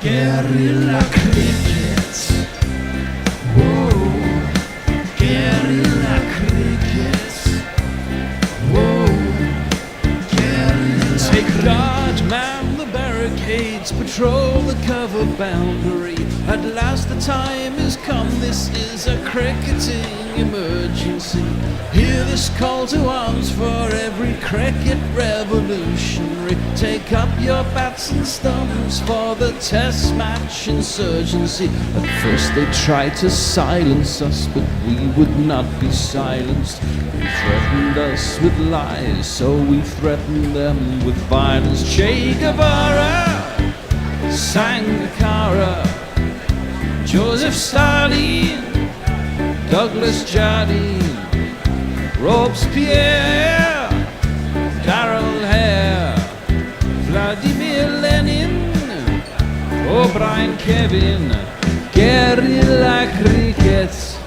Guerrilla cricket. Whoa. Guerrilla cricket. Whoa. Guerrilla. Take guard, man the barricades, patrol the cover boundary. At last the time has come, this is a cricketing emergency. Hear this call to arms for every cricket revolutionary. Take up your bats and stumps for the test match insurgency. At first they tried to silence us, but we would not be silenced. They threatened us with lies, so we threatened them with violence. Che Guevara, Sangakkara, Joseph Stalin, Douglas Jardine, Robespierre, Darrell Hare, Vladimir Lenin, O'Brien Kevin. Guerrilla cricket.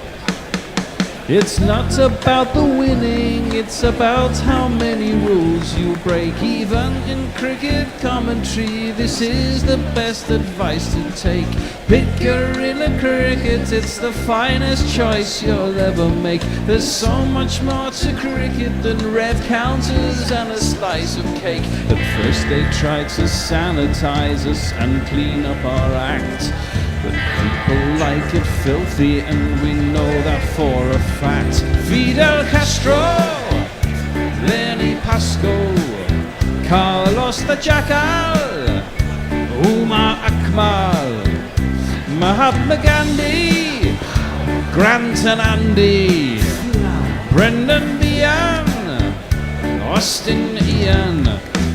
It's not about the winning, it's about how many rules you break. Even in cricket commentary, this is the best advice to take. Pick guerrilla cricket, it's the finest choice you'll ever make. There's so much more to cricket than red counters and a slice of cake. At first they tried to sanitize us and clean up our act, but people like it filthy, and we know that for a fact. Fidel Castro, Lenny Pascoe, Carlos the Jackal, Umar Akmal, Mahatma Gandhi, Grant and Andy, Brendan Behan, Austin Ian.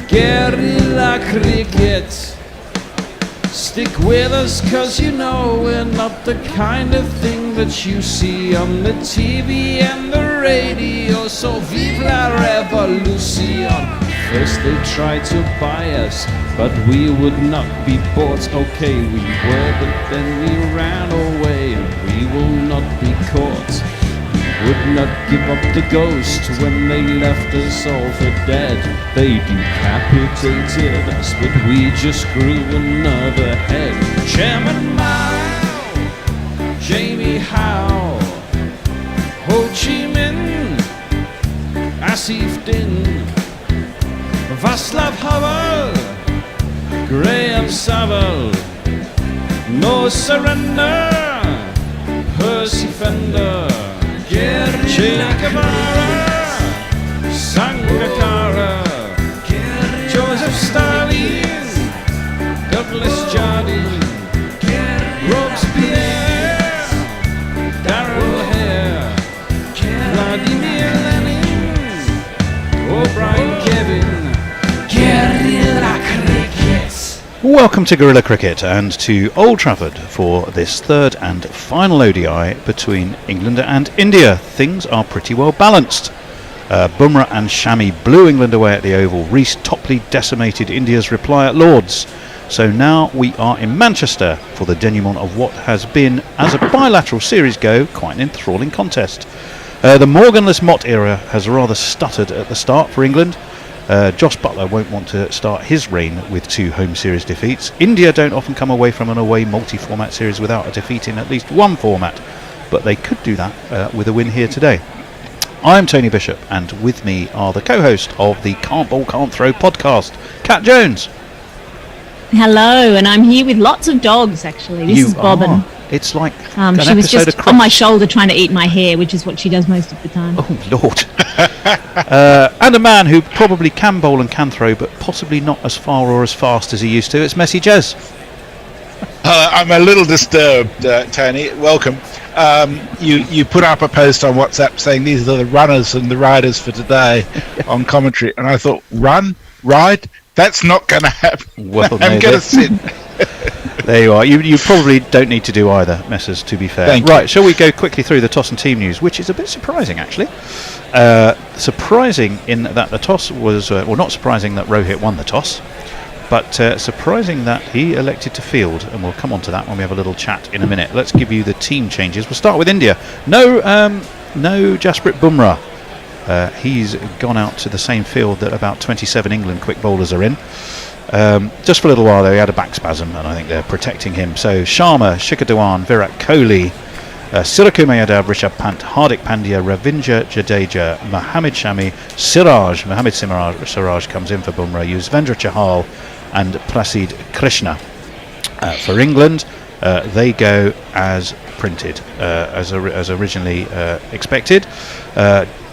Guerrilla cricket. Stick with us, cause you know we're not the kind of thing that you see on the TV and the radio. So vive la revolution. First they tried to buy us, but we would not be bought. Okay, we were, but then we ran away, and we will not be caught. We would not give up the ghost when they left us all for dead. They decapitated us, but we just grew another head. Chairman Mao, Jamie Howe, Ho Chi Minh, Asif Din, Václav Havel, Graham Saville, No Surrender, Percy Fender, Che Guevara, Sangakkara, Joseph Stalin, Douglas Jardine, Robespierre, Darrell Hare, Vladimir Lenin, O'Brien Kevin. Guerrilla cricket. Welcome to Guerrilla Cricket and to Old Trafford for this third and final ODI between England and India. Things are pretty well balanced. Bumrah and Shami blew England away at the Oval. Reece Topley decimated India's reply at Lord's. So now we are in Manchester for the denouement of what has been, as a bilateral series go, quite an enthralling contest. The Morganless Mott era has rather stuttered at the start for England. Josh Buttler won't want to start his reign with 2 home series defeats. India don't often come away from an away multi-format series without a defeat in at least one format, but they could do that with a win here today. I'm Tony Bishop, and with me are the co-host of the Can't Bowl, Can't Throw podcast, Kat Jones. Hello, and I'm here with lots of dogs, actually. This is Bobbin. It's like she was just on my shoulder trying to eat my hair, which is what she does most of the time. Oh, Lord. And a man who probably can bowl and can throw, but possibly not as far or as fast as he used to. It's Messi Jez. I'm a little disturbed, Tony. Welcome. You put up a post on WhatsApp saying these are the runners and the riders for today on commentary, and I thought, ride? That's not going to happen. Well, I'm going to sit. There you are. You probably don't need to do either, Messers, to be fair. Right, shall we go quickly through the toss and team news, which is a bit surprising, actually. Surprising in that the toss was, well, not surprising that Rohit won the toss, but surprising that he elected to field, and we'll come on to that when we have a little chat in a minute. Let's give you the team changes. We'll start with India. No Jasprit Bumrah. He's gone out to the same field that about 27 England quick bowlers are in. Just for a little while though, he had a back spasm, and I think they're protecting him. So Sharma, Shikhar Dhawan, Virat Kohli, Surakumar Yadav, Rishabh Pant, Hardik Pandya, Ravindra Jadeja, Mohammad Shami, Mohammad Siraj comes in for Bumrah, Yuzvendra Chahal and Prasidh Krishna. For England, they go as printed, as originally expected.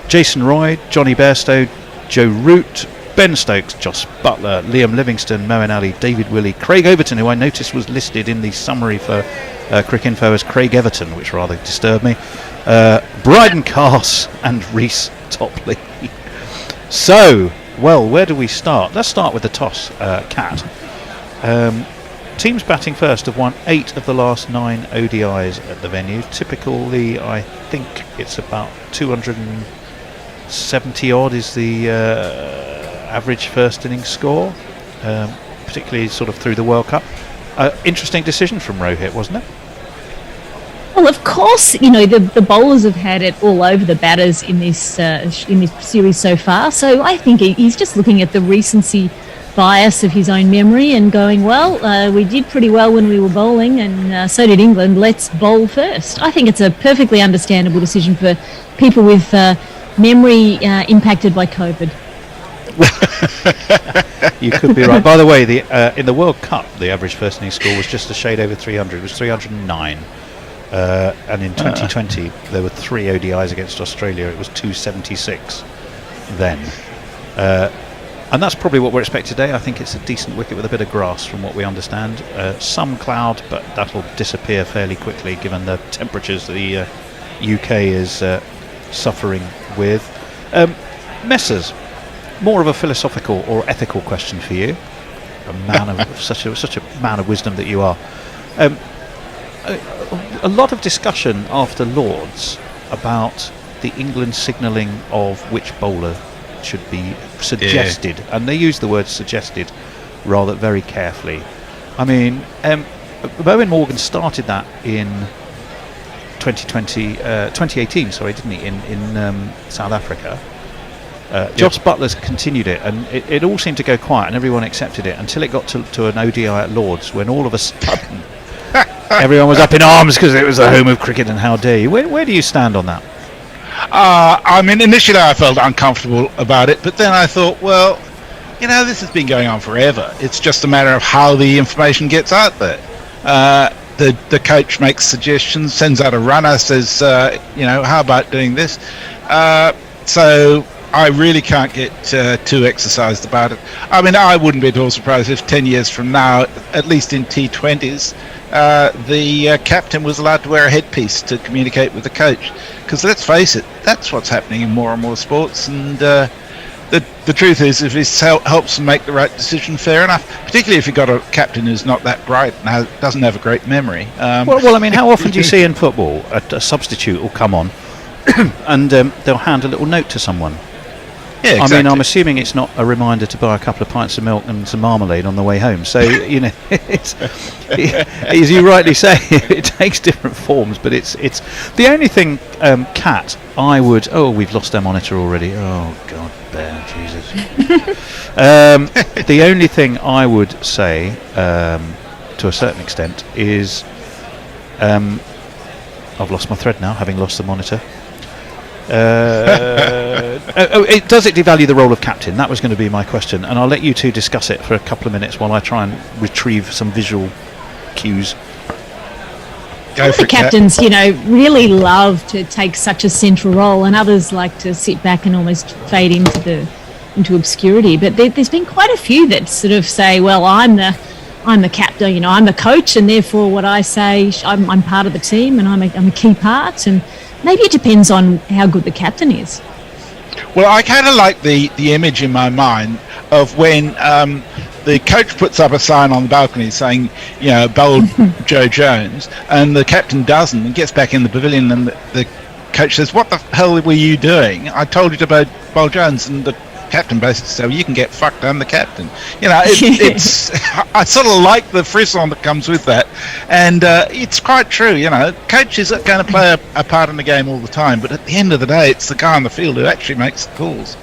Jason Roy, Johnny Bairstow, Joe Root, Ben Stokes, Joss Butler, Liam Livingstone, Moeen Ali, David Willey, Craig Overton, who I noticed was listed in the summary for Cricinfo as Craig Everton, which rather disturbed me, Bryden Carse and Reece Topley. So, well, where do we start? Let's start with the toss, Kat. Teams batting first have won 8 of the last 9 ODIs at the venue. Typically, I think it's about 270 odd is the average first innings score, particularly sort of through the World Cup. Interesting decision from Rohit, wasn't it? Well, of course, the bowlers have had it all over the batters in this series so far. So I think he's just looking at the recency bias of his own memory and going, well, we did pretty well when we were bowling, and so did England. Let's bowl first. I think it's a perfectly understandable decision for people with memory impacted by COVID. You could be right. By the way, in the World Cup, the average first innings score was just a shade over 300. It was 309. And in 2020, there were 3 ODIs against Australia. It was 276 then. And that's probably what we're expecting today. I think it's a decent wicket with a bit of grass from what we understand. Some cloud, but that'll disappear fairly quickly given the temperatures the UK is suffering with. Messers, more of a philosophical or ethical question for you. A man of such a man of wisdom that you are. A lot of discussion after Lords about the England signalling of which bowler should be suggested, and they use the word suggested rather very carefully. I mean, Moeen Morgan started that in 2018, sorry, didn't he, in South Africa. Joss Butler's continued it, and it all seemed to go quiet and everyone accepted it until it got to an ODI at Lords, when all of a sudden everyone was up in arms because it was the home of cricket and how dare you. Where do you stand on that? I mean, initially I felt uncomfortable about it, but then I thought, well, this has been going on forever. It's just a matter of how the information gets out there. The coach makes suggestions, sends out a runner, says, how about doing this? So I really can't get too exercised about it. I mean, I wouldn't be at all surprised if 10 years from now, at least in T20s, the captain was allowed to wear a headpiece to communicate with the coach. Because let's face it, that's what's happening in more and more sports. And the truth is, if this helps them make the right decision, fair enough. Particularly if you've got a captain who's not that bright and doesn't have a great memory. Well, I mean, how often do you see in football a substitute will come on and they'll hand a little note to someone? Yeah, exactly. I mean, I'm assuming it's not a reminder to buy a couple of pints of milk and some marmalade on the way home. So, it's, as you rightly say, it takes different forms. But it's the only thing, Kat, I would... Oh, we've lost our monitor already. Oh, God, bear, Jesus. The only thing I would say, to a certain extent, is... I've lost my thread now, having lost the monitor. Does it devalue the role of captain? That was going to be my question, and I'll let you two discuss it for a couple of minutes while I try and retrieve some visual cues. Go for it, captains, really love to take such a central role, and others like to sit back and almost fade into obscurity. But there's been quite a few that sort of say, well, I'm the captain, I'm the coach, and therefore what I say, I'm part of the team, and I'm a key part. And maybe it depends on how good the captain is. Well, I kind of like the image in my mind of when the coach puts up a sign on the balcony saying, bowl Joe Jones, and the captain doesn't, and gets back in the pavilion, and the coach says, what the hell were you doing? I told you to bowl Jones, and the captain basically said, well, you can get fucked, I'm the captain. It's I sort of like the frisson that comes with that, and it's quite true. Coaches are going to play a part in the game all the time, but at the end of the day, it's the guy on the field who actually makes the calls.